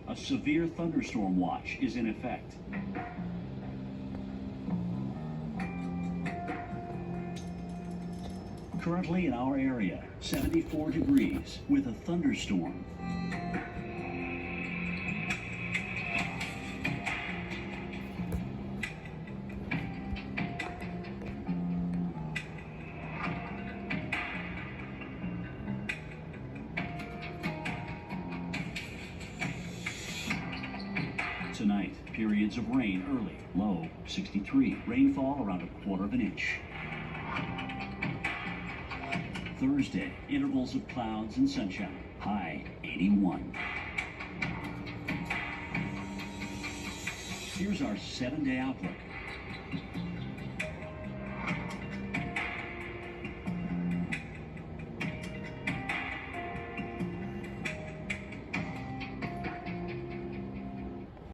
A severe thunderstorm watch is in effect. Currently in our area, 74 degrees with a thunderstorm. Tonight, periods of rain early, low 63, rainfall around a quarter of an inch. Thursday, intervals of clouds and sunshine, high 81. Here's our 7-day outlook.